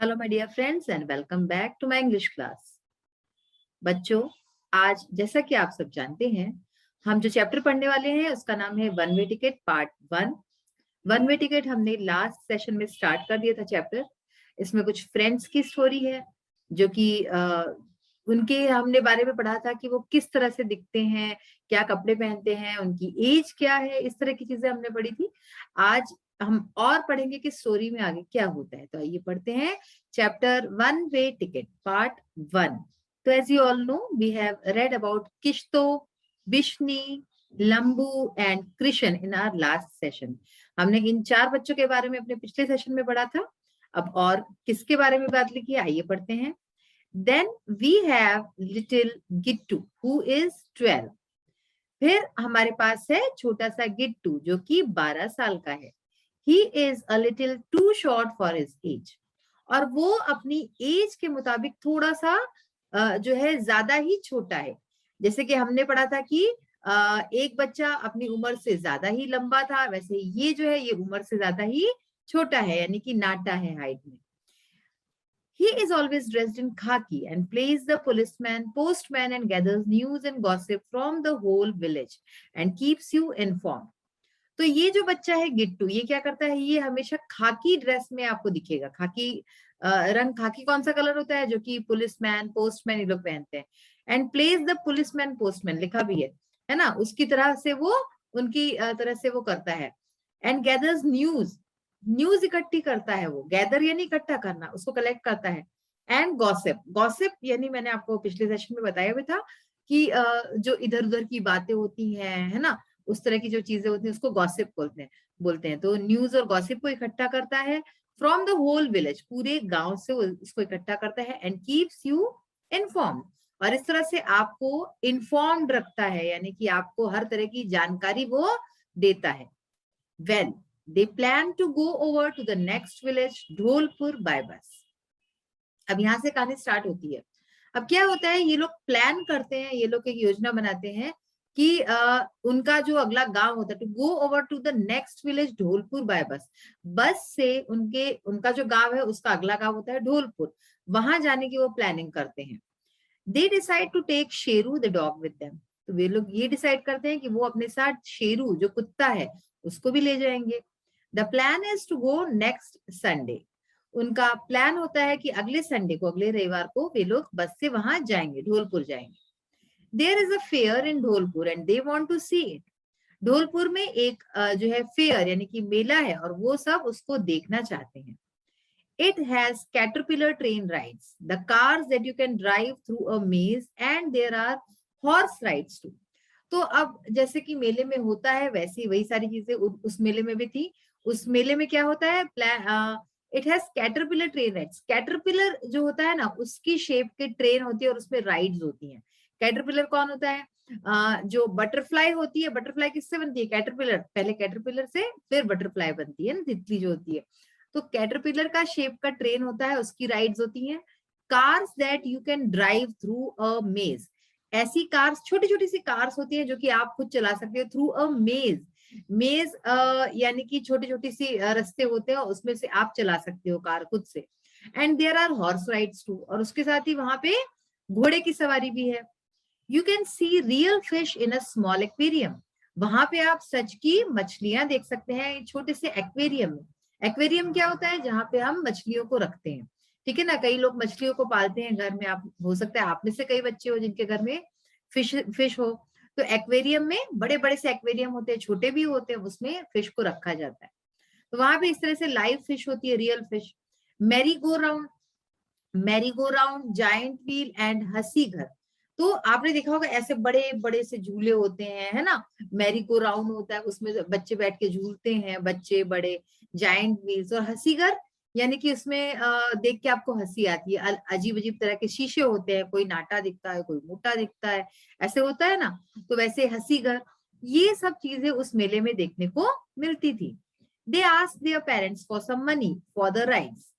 Hello my dear friends and welcome back to my English class. बच्चों, आज जैसा कि आप सब जानते हैं, हम जो चैप्टर पढ़ने वाले हैं उसका नाम है one way ticket part 1। One way ticket हमने लास्ट सेशन में स्टार्ट कर दिया था चैप्टर। इसमें कुछ फ्रेंड्स की स्टोरी है जो कि उनके हमने बारे में पढ़ा था कि वो किस तरह से दिखते हैं, क्या कपड़े पहनते हैं, उनकी एज क्या है, इस तरह की चीजें हमने पढ़ी थी। आज हम और पढ़ेंगे कि स्टोरी में आगे क्या होता है। तो आइए पढ़ते हैं chapter one way ticket part 1। तो as you all know, we have read about Kishto, Bishni, Lambu and Krishna in our last session. हमने इन 4 बच्चों के बारे में अपने पिछले सेशन में पढ़ा था। अब और किसके बारे में बात लिखी है, आइए पढ़ते हैं। Then we have little Gittu who is 12। फिर हमारे पास है छोटा सा गिट्टू जो कि 12 साल का है। He is a little too short for his age। और वो अपनी एज के मुताबिक थोड़ा सा जो है ज्यादा ही छोटा है। जैसे कि हमने पढ़ा था कि एक बच्चा अपनी उम्र से ज्यादा ही लंबा था, वैसे ये जो है ये उम्र से ज्यादा ही छोटा है, यानी कि नाटा है हाइट में। He is always dressed in khaki and plays the policeman, postman and gathers news and gossip from the whole village and keeps you informed। तो ये जो बच्चा है गिट्टू, ये क्या करता है, ये हमेशा खाकी ड्रेस में आपको दिखेगा। खाकी रंग, खाकी कौन सा कलर होता है जो कि पुलिसमैन, पोस्टमैन ये लोग पहनते हैं। And plays the policeman postman लिखा भी है ना, उसकी तरह से वो उनकी तरह से वो करता है। एंड गैदर्स न्यूज, न्यूज इकट्ठी करता है वो। गैदर यानी इकट्ठा करना, उसको कलेक्ट करता है। एंड गॉसिप, गॉसिप यानी मैंने आपको पिछले सेशन में बताया भी था कि जो इधर उधर की बातें होती हैं, है ना, उस तरह की जो चीजें होती हैं उसको गॉसिप बोलते हैं। तो न्यूज और गॉसिप को इकट्ठा करता है फ्रॉम द होल विलेज, पूरे गांव से उसको इकट्ठा करता है। एंड कीप्स यू इन्फॉर्म, और इस तरह से आपको इन्फॉर्म्ड रखता है, यानी कि आपको हर तरह की जानकारी वो देता है। Well they plan to go over to the next village Dholpur by bus. अब यहाँ से कहानी स्टार्ट होती है। अब क्या होता है, ये लोग प्लान करते हैं, ये लोग एक योजना बनाते हैं कि उनका जो अगला गांव होता है, to go over to the next village Dholpur by bus. Bus से उनका जो गांव है उसका अगला गांव होता है ढोलपुर, वहां जाने की वो प्लानिंग करते हैं। They decide to take Sheru the dog with them. तो वे लोग ये डिसाइड करते हैं कि वो अपने साथ शेरू जो कुत्ता है उसको भी ले जाएंगे। The plan is to go next Sunday. उनका प्लान होता है कि अगले संडे को, अगले रविवार को वे लोग बस से वहां जाएंगे, ढोलपुर जाएंगे। There is a fair in Dholpur and they want to see it. Dholpur में एक जो है फेयर यानी कि मेला है और वो सब उसको देखना चाहते हैं। It has caterpillar train rides, the cars that you can drive through a maze and there are horse rides too. तो अब जैसे कि मेले में होता है वैसे ही वही सारी चीजें उस मेले में भी थी। उस मेले में क्या होता है, it has caterpillar train rides. Caterpillar जो होता है ना उसकी शेप की ट्रेन होती है और उसमें राइड्स होती हैं। कैटरपिलर कौन होता है, जो बटरफ्लाई होती है। बटरफ्लाई किससे बनती है, कैटरपिलर, पहले कैटरपिलर से फिर बटरफ्लाई बनती है ना, तितली जो होती है। तो कैटरपिलर का शेप का ट्रेन होता है, उसकी राइड्स होती हैं। Cars that you can drive through a मेज, ऐसी कार्स, छोटी छोटी सी कार्स होती है जो कि आप खुद चला सकते हो थ्रू अ मेज। मेज यानी कि छोटी छोटी सी रास्ते होते हैं, उसमें से आप चला सकते हो कार खुद से। And there are horse rides too, और उसके साथ ही वहां पे घोड़े की सवारी भी है। You can see real fish in a small aquarium. वहां पे आप सच की मछलियां देख सकते हैं छोटे से एक्वेरियम में। एक्वेरियम क्या होता है, जहां पे हम मछलियों को रखते हैं, ठीक है ना। कई लोग मछलियों को पालते हैं घर में, आप हो सकता है आप में से कई बच्चे हो जिनके घर में फिश हो। तो एक्वेरियम में बड़े बड़े से एक्वेरियम होते हैं, छोटे भी होते हैं, उसमें फिश को रखा जाता है। तो वहां पे इस तरह से लाइव फिश होती है, real fish. Merry go round, merry go round, giant wheel and हंसी घर। तो आपने देखा होगा ऐसे बड़े बड़े से झूले होते हैं, है ना। मैरी गो राउंड होता है, उसमें बच्चे बैठ के झूलते हैं, बच्चे बड़े। जायंट व्हील्स और हंसी घर, यानी कि उसमें देख के आपको हंसी आती है। अजीब अजीब तरह के शीशे होते हैं, कोई नाटा दिखता है, कोई मोटा दिखता है, ऐसे होता है ना। तो वैसे हंसी घर, ये सब चीजें उस मेले में देखने को मिलती थी। They asked their parents for some money for the rides.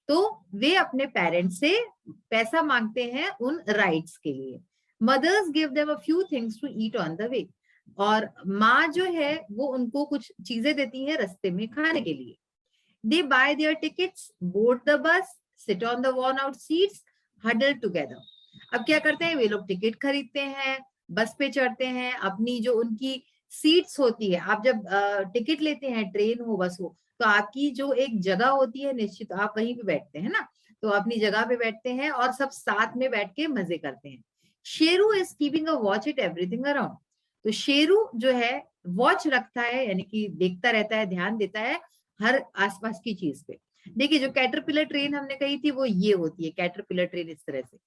तो वे अपने पेरेंट्स से पैसा मांगते हैं उन राइड्स के लिए। Mothers give them a few things to eat on the way. और माँ जो है वो उनको कुछ चीजें देती है रास्ते में खाने के लिए। They buy their tickets, board the bus, sit on the worn out seats, huddle together. अब क्या करते हैं वे लोग, टिकट खरीदते हैं, बस पे चढ़ते हैं, अपनी जो उनकी सीट्स होती है, आप जब टिकट लेते हैं, ट्रेन हो बस हो, तो आपकी जो एक जगह होती है निश्चित, आप वहीं पे बैठते हैं ना, तो अपनी जगह पे बैठते हैं और सब साथ में बैठ के मजे करते हैं. Sheru is keeping a watch at everything around. तो शेरू जो है वॉच रखता है, यानी कि देखता रहता है, ध्यान देता है हर आसपास की चीज पे. देखिए जो कैटरपिलर ट्रेन हमने कही थी वो ये होती है, कैटरपिलर ट्रेन इस तरह से.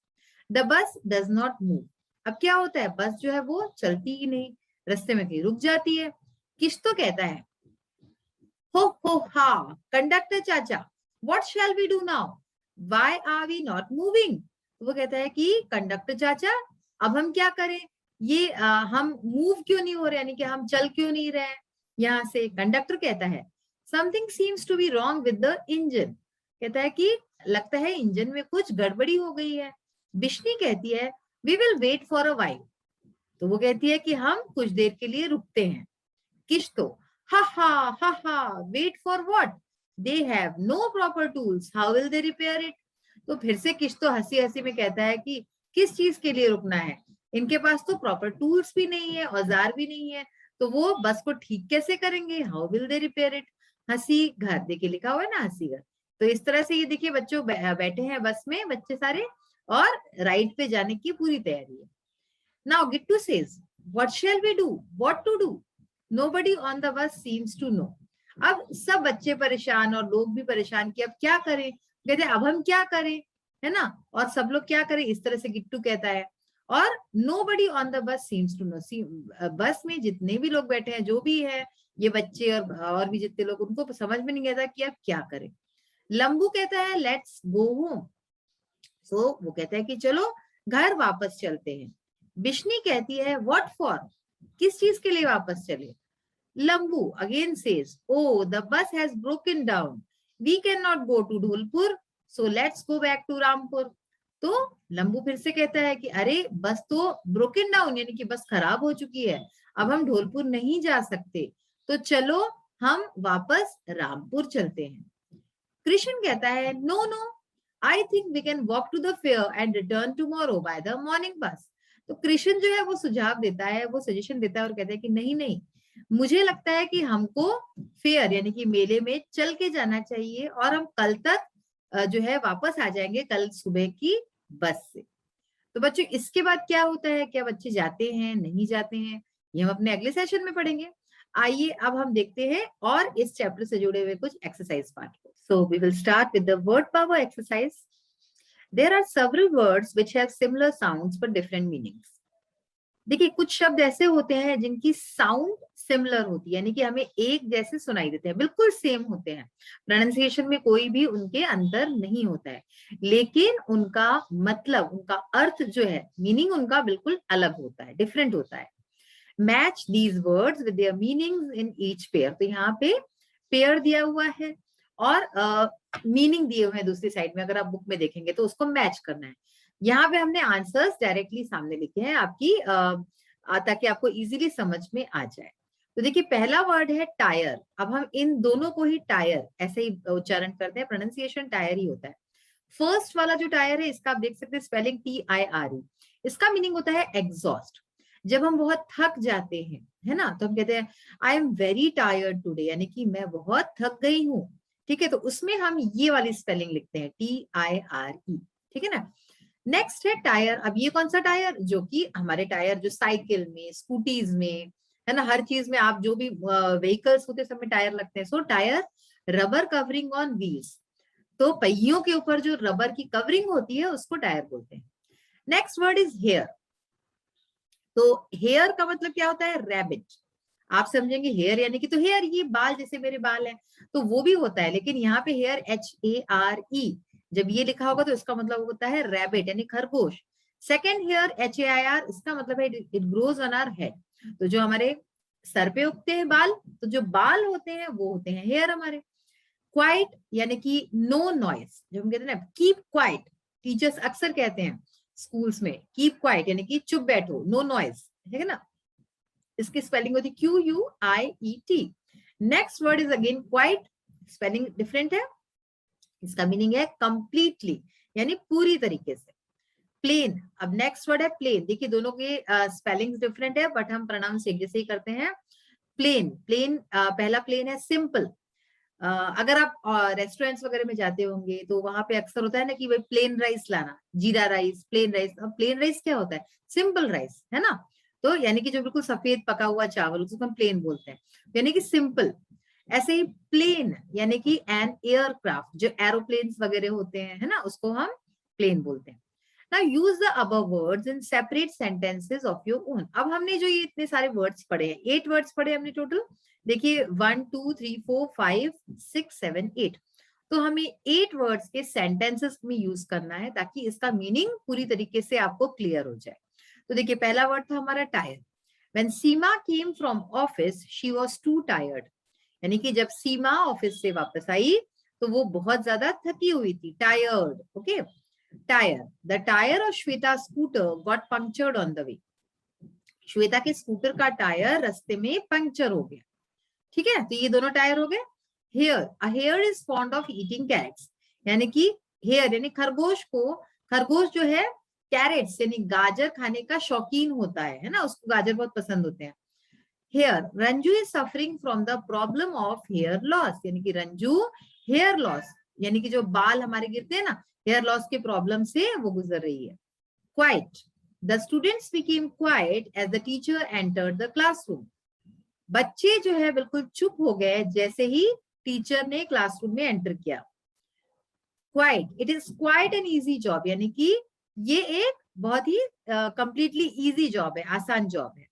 The bus does not move. अब क्या होता है, बस जो है वो चलती ही नहीं, रास्ते में कहीं रुक जाती है. किश तो कहता है, हो हा कंडक्टर चाचा, what shall we do now, why are we not moving. वो कहता है कि कंडक्टर चाचा अब हम क्या करें, ये हम मूव क्यों नहीं हो रहे, यानी कि हम चल क्यों नहीं रहे हैं यहाँ से. कंडक्टर कहता है something seems to be wrong with the engine. कहता है कि लगता है इंजन में कुछ गड़बड़ी हो गई है. बिश्नी कहती है we will wait for a while. तो वो कहती है कि हम कुछ देर के लिए रुकते हैं. किश तो हा हा wait for what, they have no proper tools, how will they repair it. तो फिर से किश तो हंसी हंसी में कहता है कि किस चीज के लिए रुकना है, इनके पास तो प्रॉपर टूल्स भी नहीं है, औजार भी नहीं है, तो वो बस को ठीक कैसे करेंगे, how will they repair it. हंसी घर, देखिए लिखा हुआ है ना हंसी घर. तो इस तरह से ये देखिए बच्चों बैठे हैं बस में बच्चे सारे, और राइड पे जाने की पूरी तैयारी है. Now Gittu says what shall we do, what to do, nobody on the bus seems to know. अब सब बच्चे परेशान और लोग भी परेशान कि अब क्या करें. कहते अब हम क्या करें, है ना, और सब लोग क्या करें, इस तरह से गिट्टू कहता है. और nobody on the bus seems to know, bus में जितने भी लोग बैठे हैं, जो भी है ये बच्चे और भी जितने लोग, उनको समझ में नहीं आता कि अब क्या करें. लंबू कहता है लेट्स गो होम. सो वो कहता है कि चलो घर वापस चलते हैं. बिश्नी कहती है व्हाट फॉर, किस चीज के लिए वापस चले. Lambu again says oh the bus has broken down, we can not go to Dholpur, so let's go back to Rampur. तो लंबू फिर से कहता है कि अरे बस तो ब्रोकन डाउन, यानी कि बस खराब हो चुकी है, अब हम ढोलपुर नहीं जा सकते, तो चलो हम वापस रामपुर चलते हैं. कृष्ण कहता है no no, I think we can walk to the fair and return tomorrow by the morning bus. तो कृष्ण जो है वो सुझाव देता है, वो सजेशन देता है और कहता है कि नहीं नहीं, मुझे लगता है कि हमको फेयर यानी कि मेले में चल के जाना चाहिए, और हम कल तक जो है वापस आ जाएंगे कल सुबह की बस से. तो बच्चों इसके बाद क्या होता है, क्या बच्चे जाते हैं नहीं जाते हैं, ये हम अपने अगले सेशन में पढ़ेंगे. आइए अब हम देखते हैं और इस चैप्टर से जुड़े हुए कुछ एक्सरसाइज पार्ट को. So we will start with the word power exercise. There are several words which have similar sounds but different meanings. देखिए कुछ शब्द ऐसे होते हैं जिनकी साउंड सिमिलर होती है, यानी कि हमें एक जैसे सुनाई देते हैं, बिल्कुल सेम होते हैं, प्रोनाउंसिएशन में कोई भी उनके अंतर नहीं होता है, लेकिन उनका मतलब, उनका अर्थ जो है, मीनिंग उनका बिल्कुल अलग होता है, डिफरेंट होता है. Match these words with their meanings in each pair. तो यहाँ पे पेयर दिया हुआ है और मीनिंग दिए हुए हैं दूसरी साइड में, अगर आप बुक में देखेंगे तो उसको मैच करना है. यहाँ पे हमने आंसर्स डायरेक्टली सामने लिखे हैं आपकी, ताकि आपको इजीली समझ में आ जाए. तो देखिए पहला वर्ड है टायर. अब हम इन दोनों को ही टायर ऐसे ही उच्चारण करते हैं, प्रोनाउंसिएशन टायर ही होता है. फर्स्ट वाला जो टायर है इसका आप देख सकते हैं स्पेलिंग TIRE. इसका मीनिंग होता है एग्जॉस्ट. जब हम बहुत थक जाते हैं, है ना, तो हम कहते हैं I am very tired today, यानी कि मैं बहुत थक गई हूँ. ठीक है, तो उसमें हम ये वाली स्पेलिंग लिखते हैं TIRE. ठीक है ना. नेक्स्ट है टायर. अब ये कौन सा टायर, जो कि हमारे टायर जो साइकिल में, स्कूटीज में, है ना, हर चीज में, आप जो भी व्हीकल्स होते हैं सब में टायर लगते हैं. So tyre rubber covering on wheels. तो पहियों के ऊपर जो रबर की कवरिंग होती है उसको टायर बोलते हैं. Next word is here. तो हेयर का मतलब क्या होता है, रैबिट. आप समझेंगे हेयर यानी कि, तो हेयर ये बाल, जैसे मेरे बाल है, तो वो भी होता है, लेकिन यहाँ पे हेयर HARE जब ये लिखा होगा तो इसका मतलब होता है रैबिट यानी खरगोश. सेकेंड हेयर HAIR, इसका मतलब है it grows on our head. तो जो हमारे सर पे उगते हैं बाल, तो जो बाल होते हैं वो होते हैं हेयर हमारे. क्वाइट यानी कि नो नॉइज. जब हम कहते हैं ना कीप क्वाइट, टीचर्स अक्सर कहते हैं स्कूल्स में कीप क्वाइट यानी कि चुप बैठो, नो नॉइज, ठीक है ना. इसकी स्पेलिंग होती है QUIET. Next word is again quite, spelling different है. इसका मीनिंग है कंप्लीटली, यानी पूरी तरीके से। प्लेन, अब नेक्स्ट वर्ड है प्लेन। देखिए दोनों के स्पेलिंग्स डिफरेंट है बट हम प्रोनाउंस एक जैसे ही करते हैं। प्लेन, प्लेन पहला प्लेन है सिंपल। अगर आप रेस्टोरेंट्स वगैरह में जाते होंगे तो वहां पे अक्सर होता है ना कि भाई प्लेन राइस लाना, जीरा राइस, प्लेन राइस। अब प्लेन राइस क्या होता है? सिंपल राइस, है ना। तो यानी कि जो बिल्कुल सफेद पका हुआ चावल, उसको हम प्लेन बोलते हैं, यानी कि सिंपल। ऐसे ही प्लेन यानी कि एन एयरक्राफ्ट, जो एरोप्लेन्स वगैरह होते हैं, है ना, उसको हम प्लेन बोलते हैं। Now use the above words in separate sentences of your own. अब हमने जो ये इतने सारे वर्ड्स पढ़े हैं, 8 वर्ड्स पढ़े हमने टोटल। देखिए 1 2 3 4 5 6 7 8, तो हमें 8 वर्ड्स के सेंटेंसेस में यूज करना है ताकि इसका मीनिंग पूरी तरीके से आपको क्लियर हो जाए। तो देखिए पहला वर्ड था हमारा tyre. When Seema came from office, she was too tired. यानी कि जब सीमा ऑफिस से वापस आई तो वो बहुत ज्यादा थकी हुई थी, tired. Okay, tyre, the tyre of Shweta scooter got punctured on the वे। श्वेता के स्कूटर का टायर रास्ते में पंक्चर हो गया। ठीक है, तो ये दोनों टायर हो गए। Hare, a hare is fond of eating carrots, यानी कि हेयर यानी खरगोश को, खरगोश जो है कैरेट्स यानी गाजर खाने का शौकीन होता है ना, उसको गाजर बहुत पसंद होते हैं। Hair, Ranju is suffering from the problem of hair loss, यानी कि रंजू हेयर लॉस यानी कि जो बाल हमारे गिरते हैं ना, हेयर लॉस के प्रॉब्लम से वो गुजर रही है। Quiet, the students became quiet as the teacher entered the classroom. बच्चे जो है बिल्कुल चुप हो गए जैसे ही टीचर ने क्लासरूम में एंटर किया। Quite, it is quite an easy job, यानी कि ये एक बहुत ही कंप्लीटली इजी जॉब है, आसान जॉब है।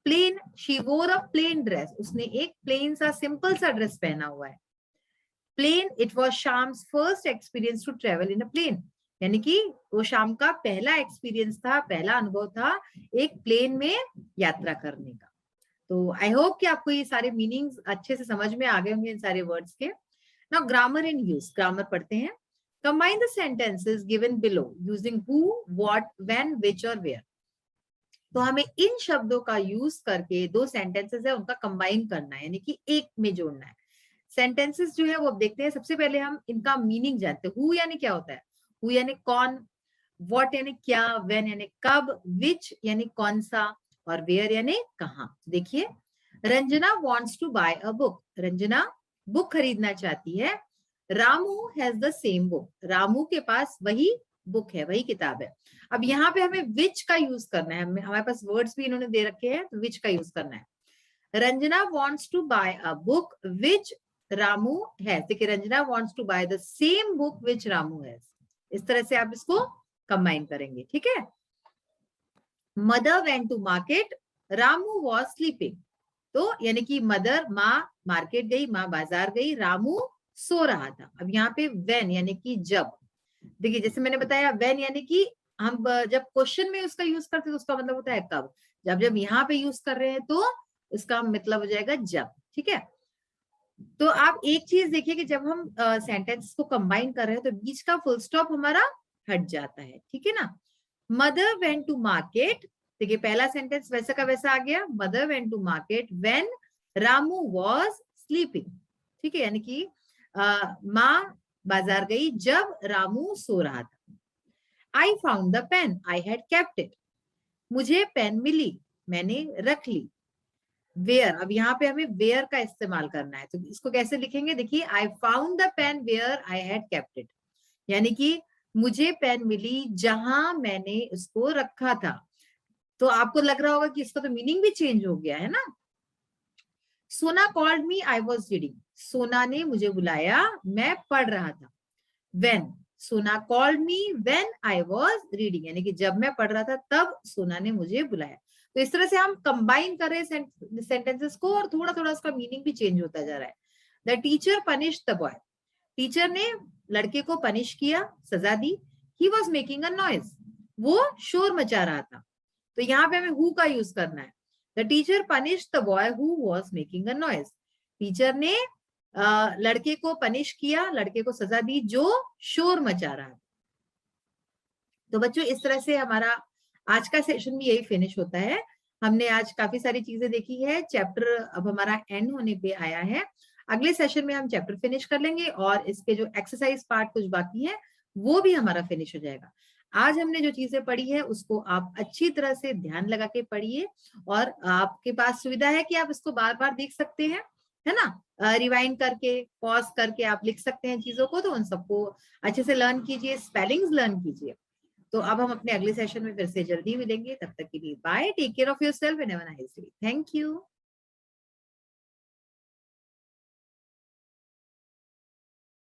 प्लेन, शी वोर अ प्लेन ड्रेस, उसने एक प्लेन सा सिंपल सा ड्रेस पहना हुआ है। Plane, it was Shams first experience to travel in a plane, यानी कि वो शाम का पहला एक्सपीरियंस था, पहला अनुभव था एक प्लेन में यात्रा करने का। तो आई होप कि आपको ये सारे मीनिंग्स अच्छे से समझ में आ गए होंगे इन सारे वर्ड्स के। Now grammar in use, grammar पढ़ते हैं। Combine the sentences given below using who, what, when, which और वेयर। तो हमें इन शब्दों का यूज करके दो सेंटेंसेस है उनका कंबाइन करना है, यानी कि एक में जोड़ना है। सेंटेंसेस जो है वो अब देखते हैं। सबसे पहले हम इनका मीनिंग जानते हैं। हु यानी क्या होता है? हु यानी कौन, व्हाट यानी क्या, व्हेन यानी कब, विच यानी कौन सा, और वेयर यानी कहाँ। देखिए, Ranjana wants to buy a book, Ranjana book खरीदना चाहती है। Ramu has the same book, Ramu के पास वही बुक है, वही किताब है। अब यहाँ पे हमें विच का यूज करना है, हमारे पास वर्ड्स भी इन्होंने दे रखे हैं तो विच का यूज करना है। Ranjana wants to buy a book which Ramu है। देखिए, Ranjana wants to buy the same book which Ramu है। इस तरह से आप इसको कंबाइन करेंगे। ठीक है, mother went to market, Ramu was sleeping। तो यानी कि मदर, माँ मार्केट गई, माँ बाजार गई, रामू सो रहा था। अब यहाँ पे when यानी कि जब, देखिए जैसे मैंने बताया when यानी कि हम जब क्वेश्चन में उसका यूज करते हैं तो उसका मतलब होता है कब। जब यहाँ पे यूज कर रहे हैं तो इसका मतलब हो जाएगा जब। ठीक है, तो आप एक चीज देखिए कि जब हम सेंटेंस को कंबाइन कर रहे हैं तो बीच का फुल स्टॉप हमारा हट जाता है। ठीक है ना। मदर वेंट टू मार्केट, देखिए पहला सेंटेंस वैसा का वैसा आ गया। Mother went to market when Ramu was sleeping. ठीक है, यानी कि माँ बाजार गई जब रामू सो रहा था। I found the pen, I had kept it, मुझे पेन मिली, मैंने रख ली। वेयर, अब यहाँ पे हमें वेयर का इस्तेमाल करना है, तो इसको कैसे लिखेंगे? देखिए, I found the pen where I had kept it, यानी कि मुझे पेन मिली जहां मैंने उसको रखा था। तो आपको लग रहा होगा कि इसका तो मीनिंग भी चेंज हो गया है ना। सोना called me, I was reading, सोना ने मुझे बुलाया, मैं पढ़ रहा था। वेन, सोना called me when I was reading, यानी कि जब मैं पढ़ रहा था तब सोना ने मुझे बुलाया। तो इस तरह से हम कंबाइन कर रहे हैं सेंटेंसेस को और थोड़ा थोड़ा उसका मीनिंग भी चेंज होता जा रहा है। The teacher punish the boy, teacher ने लड़के को पनिश किया, सजा दी। He was making a noise, वो शोर मचा रहा था। तो यहाँ पे हमें हु का यूज करना है। The teacher punish the boy who was making a noise, teacher ने लड़के को पनिश किया, लड़के को सजा दी जो शोर मचा रहा है। तो बच्चों इस तरह से हमारा आज का सेशन भी यही फिनिश होता है। हमने आज काफी सारी चीजें देखी है। चैप्टर अब हमारा एंड होने पे आया है। अगले सेशन में हम चैप्टर फिनिश कर लेंगे और इसके जो एक्सरसाइज पार्ट कुछ बाकी है वो भी हमारा फिनिश हो जाएगा। आज हमने जो चीजें पढ़ी है उसको आप अच्छी तरह से ध्यान लगा के पढ़िए और आपके पास सुविधा है कि आप इसको बार बार देख सकते हैं, है ना, रिवाइंड करके पॉज करके आप लिख सकते हैं चीजों को, तो उन सबको अच्छे से लर्न कीजिए, स्पेलिंग्स लर्न कीजिए। तो अब हम अपने अगले सेशन में फिर से जल्दी मिलेंगे, तब तक के लिए bye, take care of yourself and have a nice day. Thank you.